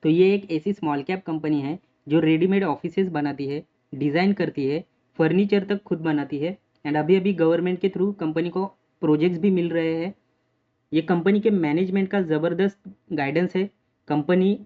तो ये एक ऐसी स्मॉल कैप कंपनी है जो रेडीमेड ऑफिसेस बनाती है, डिज़ाइन करती है, फर्नीचर तक खुद बनाती है एंड अभी अभी गवर्नमेंट के थ्रू कंपनी को प्रोजेक्ट्स भी मिल रहे हैं। ये कंपनी के मैनेजमेंट का ज़बरदस्त गाइडेंस है। कंपनी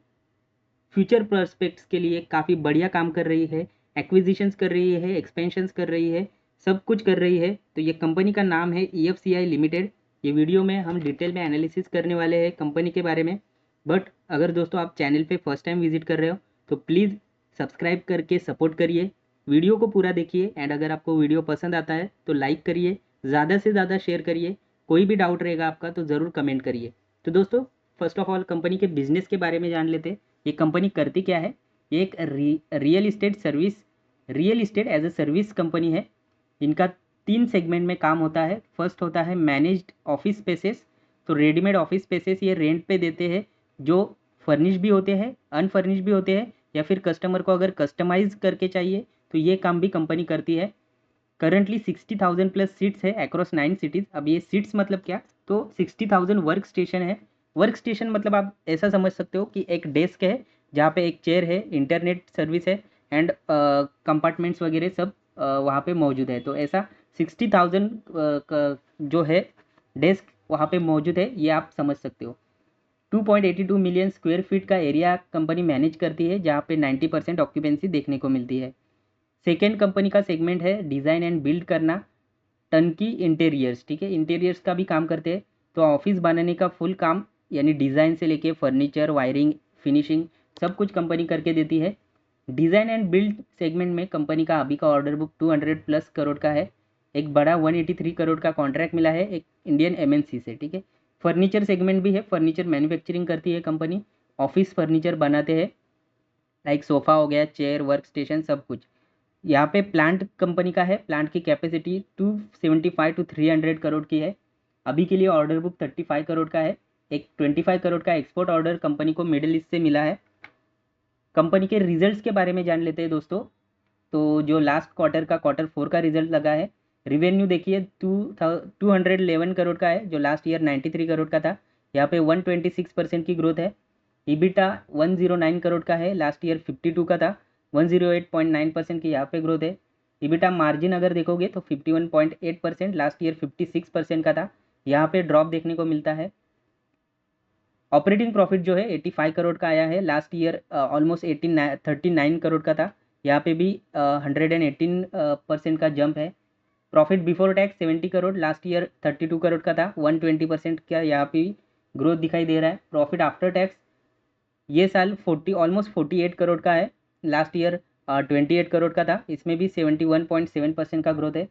फ्यूचर प्रोस्पेक्ट्स के लिए काफ़ी बढ़िया काम कर रही है, एक्विजिशंस कर रही है, एक्सपेंशंस कर रही है, सब कुछ कर रही है। तो ये कंपनी का नाम है EFCI लिमिटेड। ये वीडियो में हम डिटेल में एनालिसिस करने वाले हैं कंपनी के बारे में। बट अगर दोस्तों आप चैनल पे फर्स्ट टाइम विजिट कर रहे हो तो प्लीज़ सब्सक्राइब करके सपोर्ट करिए, वीडियो को पूरा देखिए एंड अगर आपको वीडियो पसंद आता है तो लाइक करिए, ज़्यादा से ज़्यादा शेयर करिए। कोई भी डाउट रहेगा आपका तो ज़रूर कमेंट करिए। तो दोस्तों फर्स्ट ऑफ ऑल कंपनी के बिजनेस के बारे में जान लेते हैं। ये कंपनी करती क्या है। ये एक real estate as a service company है। इनका 3 सेगमेंट में काम होता है। फर्स्ट होता है मैनेज्ड ऑफिस स्पेसेस। तो रेडीमेड ऑफिस स्पेसेस ये रेंट पे देते हैं, जो फर्निश भी होते हैं, अनफर्निश भी होते हैं, या फिर कस्टमर को अगर कस्टमाइज करके चाहिए तो ये काम भी कंपनी करती है। करंटली 60,000 प्लस सीट्स है अक्रॉस 9 सिटीज़। अब ये सीट्स मतलब क्या, तो 60,000 वर्क स्टेशन है। वर्क स्टेशन मतलब आप ऐसा समझ सकते हो कि एक डेस्क है जहाँ पे एक चेयर है, इंटरनेट सर्विस है एंड कंपार्टमेंट्स वगैरह सब वहाँ पे मौजूद है। तो ऐसा 60,000 जो है डेस्क वहाँ पे मौजूद है, ये आप समझ सकते हो। 2.82 मिलियन स्क्वायर फीट का एरिया कंपनी मैनेज करती है, जहाँ पे 90% ऑक्यूपेंसी देखने को मिलती है। सेकेंड कंपनी का सेगमेंट है डिज़ाइन एंड बिल्ड करना, टर्नकी इंटीरियर्स। ठीक है, इंटीरियर्स का भी काम करते हैं। तो ऑफिस बनाने का फुल काम यानी डिज़ाइन से लेके फर्नीचर, वायरिंग, फिनिशिंग सब कुछ कंपनी करके देती है। डिज़ाइन एंड बिल्ड सेगमेंट में कंपनी का अभी का ऑर्डर बुक 200 प्लस करोड़ का है। एक बड़ा 183 करोड़ का कॉन्ट्रैक्ट मिला है एक इंडियन MNC से। ठीक है, फर्नीचर सेगमेंट भी है, फर्नीचर मैन्युफैक्चरिंग करती है कंपनी, ऑफिस फर्नीचर बनाते हैं, लाइक सोफ़ा हो गया, चेयर, वर्क स्टेशन सब कुछ। यहाँ पे प्लांट कंपनी का है, प्लांट की कैपेसिटी 275 टू 300 करोड़ की है। अभी के लिए ऑर्डर बुक 35 करोड़ का है। एक 25 करोड़ का एक्सपोर्ट ऑर्डर कंपनी को मिडिल ईस्ट से मिला है। कंपनी के रिजल्ट्स के बारे में जान लेते हैं दोस्तों। तो जो लास्ट क्वार्टर का Q4 का रिजल्ट लगा है, रिवेन्यू देखिए 211 करोड़ का है, जो लास्ट ईयर 93 करोड़ का था। यहाँ पे 126% की ग्रोथ है। ईबिटा 109 करोड़ का है, लास्ट ईयर 52 का था। 108.9% की यहाँ पे ग्रोथ है। ईबिटा मार्जिन अगर देखोगे तो 51.8%, लास्ट ईयर 56% का था, यहाँ पे ड्रॉप देखने को मिलता है। ऑपरेटिंग प्रॉफिट जो है 85 करोड़ का आया है, लास्ट ईयर ऑलमोस्ट 39 करोड़ का था, यहाँ पे भी 118% का जंप है। Profit before tax 70 crore, last year 32 crore का था, 120% का यहाँ पे ग्रोथ दिखाई दे रहा है। प्रॉफिट आफ्टर टैक्स ये साल 48 करोड़ का है, लास्ट ईयर 28 करोड़ का था, इसमें भी 71.7% का ग्रोथ है।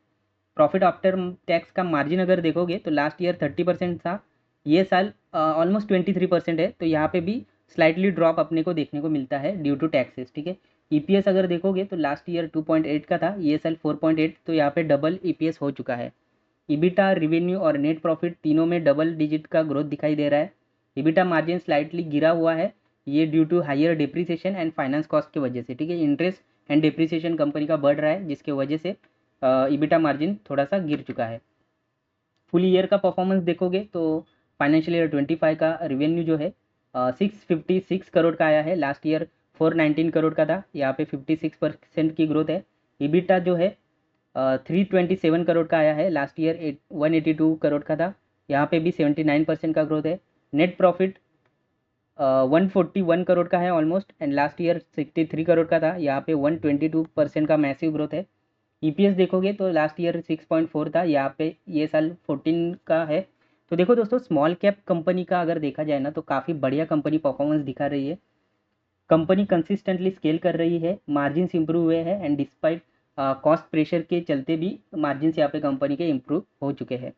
प्रॉफिट आफ्टर टैक्स का मार्जिन अगर देखोगे तो लास्ट ईयर 30% था, ये साल ऑलमोस्ट 23% है। तो यहाँ पे भी स्लाइटली ड्रॉप अपने को देखने को मिलता है ड्यू टू टैक्सेस। ठीक है, EPS अगर देखोगे तो लास्ट ईयर 2.8 का था, ये साल 4.8, तो यहाँ पे डबल EPS हो चुका है। ईबिटा, रिवेन्यू और नेट प्रॉफिट तीनों में डबल डिजिट का ग्रोथ दिखाई दे रहा है। ईबिटा मार्जिन स्लाइटली गिरा हुआ है, ये due to higher depreciation and finance cost की वजह से। ठीक है, इंटरेस्ट एंड डिप्रिसिएशन कंपनी का बढ़ रहा है, जिसके वजह से ईबिटा मार्जिन थोड़ा सा गिर चुका है। फुल ईयर का परफॉर्मेंस देखोगे तो फाइनेंशियल ईयर 25 का रेवेन्यू जो है 656 करोड़ का आया है, लास्ट ईयर 419 करोड़ का था, यहाँ पे 56% की ग्रोथ है। ईबिटा जो है 327 करोड़ का आया है, लास्ट ईयर 182 करोड़ का था, यहाँ पे भी 79% का ग्रोथ है। नेट प्रॉफिट 141 करोड़ का है almost and last year 63 crore का था, यहाँ पे 122% का मैसिव ग्रोथ है। EPS देखोगे तो लास्ट ईयर 6.4 था, यहाँ पे ये साल 14 का है। तो देखो दोस्तों, स्मॉल कैप कंपनी का अगर देखा जाए ना तो काफ़ी बढ़िया कंपनी परफॉर्मेंस दिखा रही है। कंपनी कंसिस्टेंटली स्केल कर रही है, मार्जिन्स इंप्रूव हुए हैं एंड डिस्पाइट कॉस्ट प्रेशर के चलते भी मार्जिन्स यहाँ पे कंपनी के इंप्रूव हो चुके हैं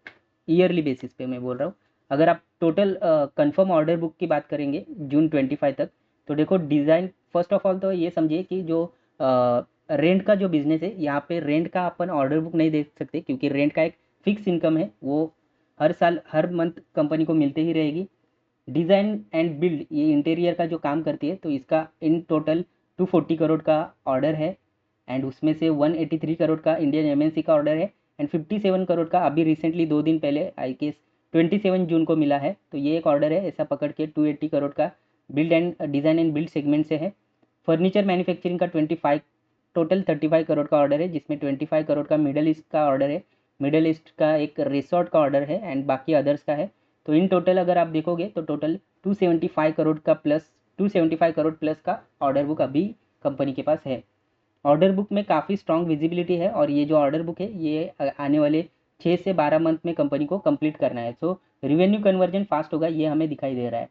ईयरली बेसिस पे मैं बोल रहा हूँ। अगर आप टोटल कंफर्म ऑर्डर बुक की बात करेंगे जून 25 तक, तो देखो डिज़ाइन फर्स्ट ऑफ ऑल तो ये समझिए कि जो रेंट का जो बिज़नेस है, यहाँ पे रेंट का अपन ऑर्डर बुक नहीं देख सकते, क्योंकि रेंट का एक फिक्स इनकम है, वो हर साल हर मंथ कंपनी को मिलते ही रहेगी। डिज़ाइन एंड बिल्ड ये इंटीरियर का जो काम करती है, तो इसका इन टोटल 240 करोड़ का ऑर्डर है एंड उसमें से 183 करोड़ का इंडियन MNC का ऑर्डर है एंड 57 करोड़ का अभी रिसेंटली 2 दिन पहले आई गेस 27 जून को मिला है। तो ये एक ऑर्डर है, ऐसा पकड़ के 280 करोड़ का build and design and build segment से है। फर्नीचर मैन्युफैक्चरिंग का 25 टोटल 35 करोड़ का ऑर्डर है, जिसमें 25 करोड़ का मिडल ईस्ट का ऑर्डर है, मिडल ईस्ट का एक रिसोर्ट का ऑर्डर है एंड बाकी अदर्स का है। तो इन टोटल अगर आप देखोगे तो टोटल 275 करोड़ प्लस का ऑर्डर बुक अभी कंपनी के पास है। ऑर्डर बुक में काफ़ी स्ट्रॉन्ग विजिबिलिटी है और ये जो ऑर्डर बुक है ये आने वाले 6 से 12 मंथ में कंपनी को कंप्लीट करना है। सो रिवेन्यू कन्वर्जन फास्ट होगा, ये हमें दिखाई दे रहा है।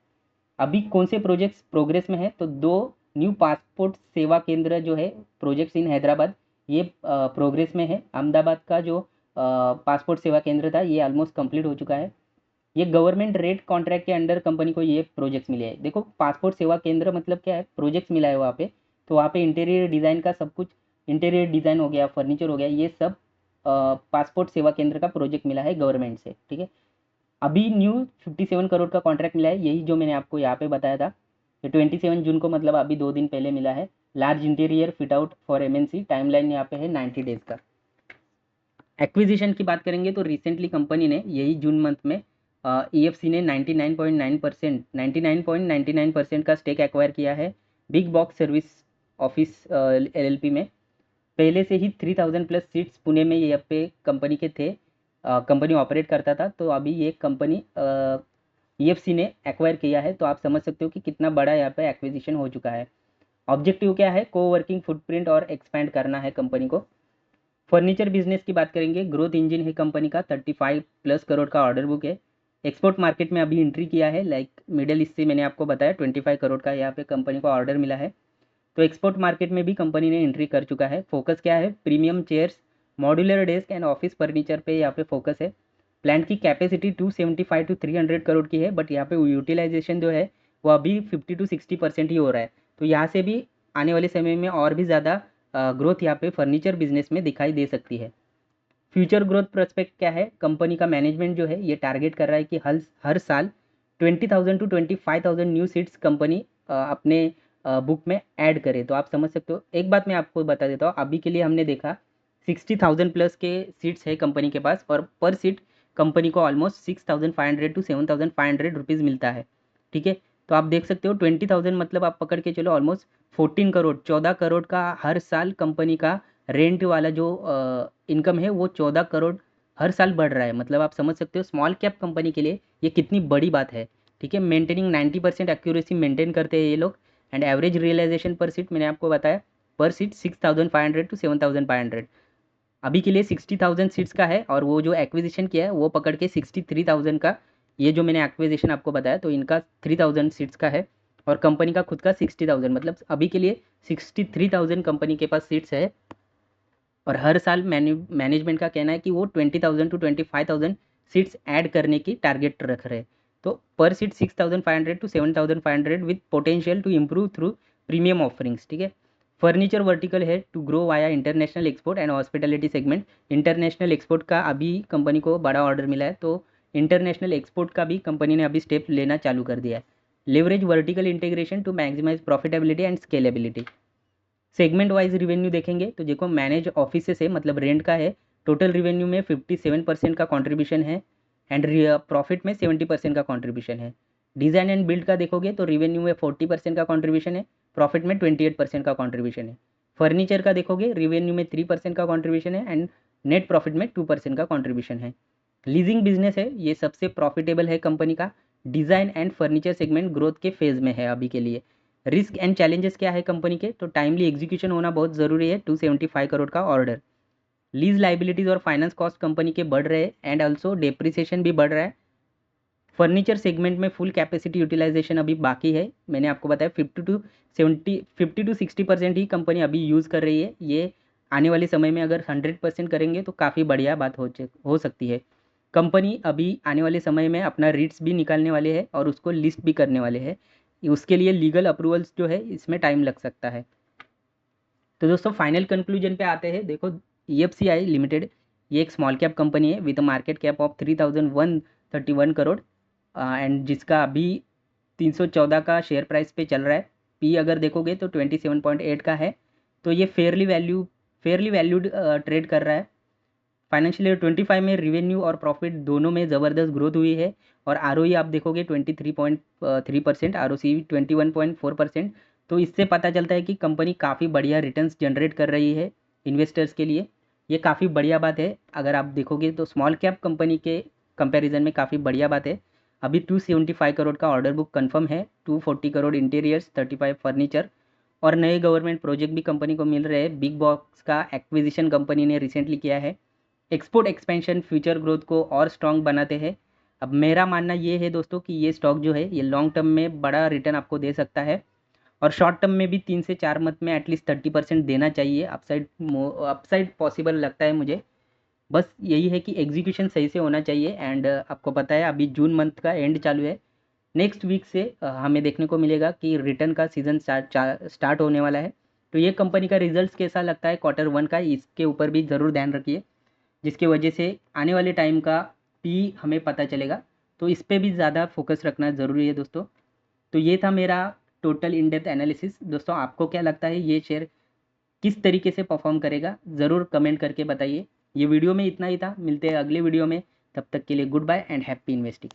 अभी कौन से प्रोजेक्ट्स प्रोग्रेस में है, तो 2 न्यू पासपोर्ट सेवा केंद्र जो है प्रोजेक्ट्स इन हैदराबाद, ये प्रोग्रेस में है। अहमदाबाद का जो पासपोर्ट सेवा केंद्र था ये ऑलमोस्ट कंप्लीट हो चुका है। ये गवर्नमेंट रेट कॉन्ट्रैक्ट के अंडर कंपनी को ये प्रोजेक्ट्स मिले हैं। देखो पासपोर्ट सेवा केंद्र मतलब क्या है, प्रोजेक्ट्स मिला है वहाँ पे, तो वहाँ पे इंटीरियर डिज़ाइन का सब कुछ, इंटीरियर डिज़ाइन हो गया, फर्नीचर हो गया, ये सब पासपोर्ट सेवा केंद्र का प्रोजेक्ट मिला है गवर्नमेंट से, ठीक है। अभी न्यू 57 करोड़ का कॉन्ट्रैक्ट मिला है, यही जो मैंने आपको यहाँ पे बताया था। ये 27 जून को मतलब अभी 2 दिन पहले मिला है। Large interior fit out for MNC, timeline यहाँ पे है 90 डेज का। एक्विजिशन की बात करेंगे तो रिसेंटली कंपनी ने यही जून मंथ में ईएफसी ने 99.99% का स्टेक एक्वायर किया है big box service office LLP में। पहले से ही 3000 प्लस सीट्स पुणे में यहाँ पे कंपनी के थे, कंपनी ऑपरेट करता था। तो अभी ये कंपनी ईएफसी ने एक्वायर किया है, तो आप समझ सकते हो कि कितना बड़ा यहाँ पे एक्विजिशन हो चुका है। ऑब्जेक्टिव क्या है, कोवर्किंग फुटप्रिंट और एक्सपैंड करना है कंपनी को। फर्नीचर बिजनेस की बात करेंगे, ग्रोथ इंजन है कंपनी का, 35 प्लस करोड़ का ऑर्डर बुक है। एक्सपोर्ट मार्केट में अभी एंट्री किया है, लाइक मिडल ईस्ट से मैंने आपको बताया 25 करोड़ का यहाँ पे कंपनी को ऑर्डर मिला है। तो एक्सपोर्ट मार्केट में भी कंपनी ने एंट्री कर चुका है। फोकस क्या है, premium chairs, modular desk and office furniture पे यहाँ पे फोकस है। प्लांट की कैपेसिटी 275 टू 300 करोड़ की है, बट यहाँ पे यूटिलाइजेशन जो है वो अभी 50 टू 60% ही हो रहा है। तो यहाँ से भी आने वाले समय में और भी ज़्यादा ग्रोथ यहाँ पे फर्नीचर बिजनेस में दिखाई दे सकती है। फ्यूचर ग्रोथ प्रोस्पेक्ट क्या है, कंपनी का मैनेजमेंट जो है ये टारगेट कर रहा है कि हर साल 20,000 टू 25,000 न्यू सीट्स कंपनी अपने बुक में ऐड करे। तो आप समझ सकते हो। एक बात मैं आपको बता देता हूँ, अभी के लिए हमने देखा 60,000 प्लस के सीट्स है कंपनी के पास और पर सीट कंपनी को ऑलमोस्ट 6,500 टू 7,500 रुपीज़ मिलता है, ठीक है। तो आप देख सकते हो 20,000 मतलब आप पकड़ के चलो ऑलमोस्ट 14 करोड़, 14 करोड़ का हर साल कंपनी का रेंट वाला जो इनकम है वो 14 करोड़ हर साल बढ़ रहा है। मतलब आप समझ सकते हो स्मॉल कैप कंपनी के लिए ये कितनी बड़ी बात है, ठीक है। मेंटेनिंग 90% एक्यूरेसी मेंटेन करते हैं ये लोग एंड एवरेज रियलाइजेशन पर सीट मैंने आपको बताया पर सीट 6,500 टू 7,500। अभी के लिए 60,000 सीट्स का है और वो जो एक्विजिशन किया है वो पकड़ के 63,000 का, ये जो मैंने एक्विजिशन आपको बताया तो इनका 3,000 सीट्स का है और कंपनी का खुद का 60,000, मतलब अभी के लिए 63,000 कंपनी के पास सीट्स है। और हर साल मैनेजमेंट का कहना है कि वो 20,000 टू 25,000 सीट्स ऐड करने की टारगेट रख रहे हैं। तो पर seat 6,500 to 7,500 with potential to improve through premium offerings, ठीक है। फर्नीचर वर्टिकल है to grow via international export and hospitality segment. International export का अभी कंपनी को बड़ा ऑर्डर मिला है, तो इंटरनेशनल एक्सपोर्ट का भी कंपनी ने अभी स्टेप लेना चालू कर दिया है। Leverage vertical integration to maximise profitability and scalability. Segment wise revenue देखेंगे तो देखो मैनेज ऑफिस है मतलब रेंट का है, टोटल रिवेन्यू में 57% का कंट्रीब्यूशन है एंड प्रॉफिट में 70% का कंट्रीब्यूशन है। डिज़ाइन एंड बिल्ड का देखोगे तो रिवेन्यू में 40% का कंट्रीब्यूशन है, प्रॉफिट में 28% का कंट्रीब्यूशन है। फर्नीचर का देखोगे रिवेन्यू में 3% का कंट्रीब्यूशन है एंड नेट प्रॉफिट में 2% का कंट्रीब्यूशन है। लीजिंग बिजनेस है, ये सबसे प्रॉफिटेबल है कंपनी का। Design and furniture segment growth के फेज़ में है अभी के लिए। रिस्क एंड चैलेंजेस क्या है कंपनी के, तो टाइमली एग्जीक्यूशन होना बहुत ज़रूरी है। 275 करोड़ का ऑर्डर, लीज लाइबिलिटीज़ और फाइनेंस कॉस्ट कंपनी के बढ़ रहे हैं एंड ऑल्सो डेप्रिसिएशन भी बढ़ रहा है। फर्नीचर सेगमेंट में फुल कैपेसिटी यूटिलाइजेशन अभी बाकी है, मैंने आपको बताया 50 टू 60% ही कंपनी अभी यूज़ कर रही है। ये आने वाले समय में अगर 100% करेंगे तो काफ़ी बढ़िया बात हो सकती है। कंपनी अभी आने वाले समय में अपना रीट्स भी निकालने वाले हैं और उसको लिस्ट भी करने वाले हैं। उसके लिए लीगल अप्रूवल्स जो है इसमें टाइम लग सकता है। तो दोस्तों फाइनल कंक्लूजन पे आते हैं। देखो EFCI लिमिटेड ये एक स्मॉल कैप कंपनी है with market cap of 3,131 crore and जिसका अभी 314 का शेयर प्राइस पे चल रहा है। पी अगर देखोगे तो 27.8 का है, तो ये फेयरली वैल्यूड ट्रेड कर रहा है। फाइनेंशियल ईयर 25 में रेवेन्यू और प्रॉफिट दोनों में ज़बरदस्त ग्रोथ हुई है और आरओई आप देखोगे 23.3%, आरओसी 21.4%। तो इससे पता चलता है कि कंपनी काफ़ी बढ़िया रिटर्न्स जनरेट कर रही है इन्वेस्टर्स के लिए। ये काफ़ी बढ़िया बात है। अगर आप देखोगे तो स्मॉल कैप कंपनी के कंपैरिजन में काफ़ी बढ़िया बात है। अभी 275 करोड़ का ऑर्डर बुक कंफर्म है, 240 करोड़ इंटीरियर्स, 35 फर्नीचर और नए गवर्नमेंट प्रोजेक्ट भी कंपनी को मिल रहे हैं। बिग बॉक्स का एक्विजिशन कंपनी ने रिसेंटली किया है। एक्सपोर्ट एक्सपेंशन फ्यूचर ग्रोथ को और स्ट्रॉन्ग बनाते हैं। अब मेरा मानना ये है दोस्तों कि ये स्टॉक जो है ये लॉन्ग टर्म में बड़ा रिटर्न आपको दे सकता है और शॉर्ट टर्म में भी 3 से 4 मंथ में एटलीस्ट 30% देना चाहिए। अपसाइड पॉसिबल लगता है मुझे। बस यही है कि एग्जीक्यूशन सही से होना चाहिए। एंड आपको पता है अभी जून मंथ का एंड चालू है। नेक्स्ट वीक से हमें देखने को मिलेगा कि रिटर्न का सीज़न स्टार्ट होने वाला है। तो ये कंपनी का रिजल्ट्स कैसा लगता है Q1 का, इसके ऊपर भी ज़रूर ध्यान रखिए, जिसके वजह से आने वाले टाइम का पी हमें पता चलेगा। तो इस पे भी ज़्यादा फोकस रखना ज़रूरी है दोस्तों। तो ये था मेरा टोटल इन डेप्थ एनालिसिस। दोस्तों आपको क्या लगता है ये शेयर किस तरीके से परफॉर्म करेगा, ज़रूर कमेंट करके बताइए। ये वीडियो में इतना ही था, मिलते हैं अगले वीडियो में। तब तक के लिए good bye and happy investing.